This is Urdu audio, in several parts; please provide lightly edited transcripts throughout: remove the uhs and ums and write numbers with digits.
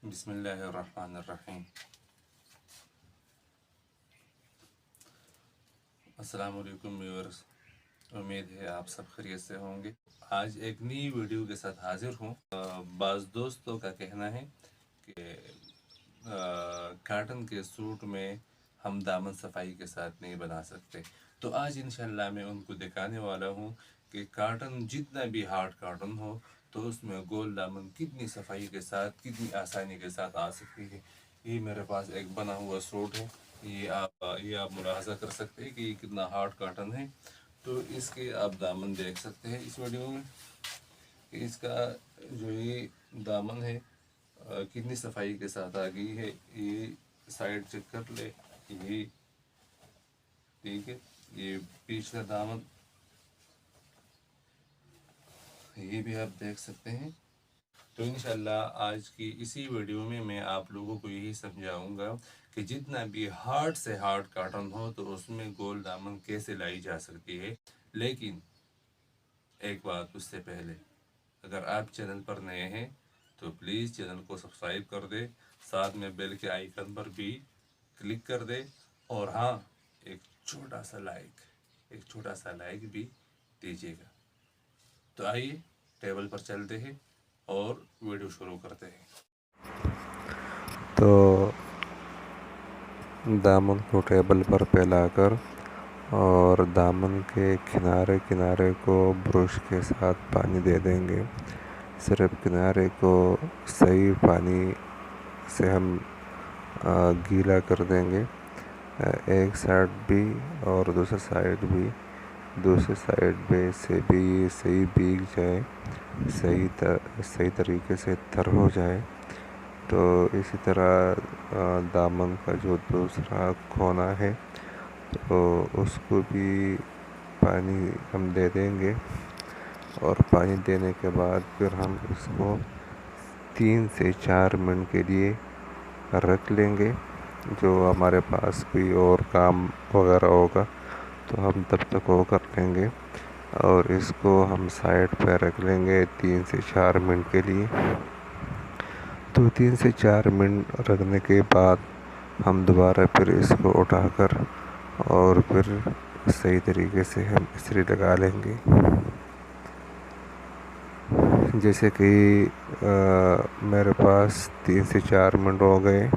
بسم اللہ الرحمن الرحیم۔ السلام علیکم ویورز، امید ہے آپ سب خیریت سے ہوں گے۔ آج ایک نئی ویڈیو کے ساتھ حاضر ہوں۔ بعض دوستوں کا کہنا ہے کہ کاٹن کے سوٹ میں ہم دامن صفائی کے ساتھ نہیں بنا سکتے، تو آج انشاءاللہ میں ان کو دکھانے والا ہوں کہ کاٹن جتنا بھی ہارڈ کاٹن ہو تو اس میں گول دامن کتنی صفائی کے ساتھ، کتنی آسانی کے ساتھ آ سکتی ہے۔ یہ میرے پاس ایک بنا ہوا سوٹ ہے، یہ آپ ملاحظہ کر سکتے ہیں کہ یہ کتنا ہارڈ کاٹن ہے۔ تو اس کے آپ دامن دیکھ سکتے ہیں اس ویڈیو میں کہ اس کا جو یہ دامن ہے کتنی صفائی کے ساتھ آ گئی ہے۔ یہ سائڈ چیک کر لے، یہ ٹھیک ہے، یہ پیچھے دامن یہ بھی آپ دیکھ سکتے ہیں۔ تو انشاءاللہ آج کی اسی ویڈیو میں میں آپ لوگوں کو یہی سمجھاؤں گا کہ جتنا بھی ہارڈ سے ہارڈ کاٹن ہو تو اس میں گول دامن کیسے لائی جا سکتی ہے۔ لیکن ایک بات اس سے پہلے، اگر آپ چینل پر نئے ہیں تو پلیز چینل کو سبسکرائب کر دے، ساتھ میں بیل کے آئیکن پر بھی کلک کر دے، اور ہاں ایک چھوٹا سا لائک بھی دیجیے گا۔ تو آئیے ٹیبل پر چلتے ہیں اور ویڈیو شروع کرتے ہیں۔ تو دامن کو ٹیبل پر پھیلا کر اور دامن کے کنارے کو برش کے ساتھ پانی دے دیں گے۔ صرف کنارے کو صحیح پانی سے ہم گیلا کر دیں گے، ایک سائڈ بھی اور دوسرے سائڈ سے بھی صحیح بھیگ جائے، صحیح طریقے سے تر ہو جائے۔ تو اسی طرح دامن کا جو دوسرا کونا ہے تو اس کو بھی پانی ہم دے دیں گے، اور پانی دینے کے بعد پھر ہم اس کو 3 سے 4 منٹ کے لیے رکھ لیں گے۔ جو ہمارے پاس کوئی اور کام وغیرہ ہوگا تو ہم تب تک وہ کر لیں گے، اور اس کو ہم سائڈ پہ رکھ لیں گے 3 سے 4 منٹ کے لیے۔ تو 3 سے 4 منٹ رکھنے کے بعد ہم دوبارہ پھر اس کو اٹھا کر اور پھر صحیح طریقے سے ہم استری لگا لیں گے۔ جیسے کہ میرے پاس 3 سے 4 منٹ ہو گئے،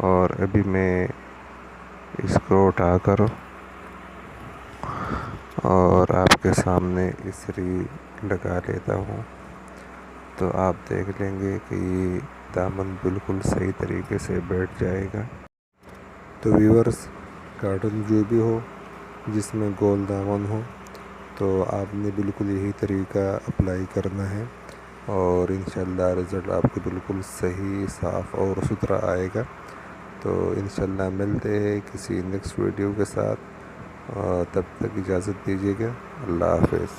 اور ابھی میں اس کو اٹھا کر اور آپ کے سامنے استری لگا لیتا ہوں، تو آپ دیکھ لیں گے کہ یہ دامن بالکل صحیح طریقے سے بیٹھ جائے گا۔ تو ویورز، کاٹن جو بھی ہو جس میں گول دامن ہو تو آپ نے بالکل یہی طریقہ اپلائی کرنا ہے، اور انشاءاللہ رزلٹ آپ کو بالکل صحیح، صاف اور ستھرا آئے گا۔ تو انشاءاللہ ملتے ہیں کسی نیکسٹ ویڈیو کے ساتھ، تب تک اجازت دیجیے گا۔ اللہ حافظ۔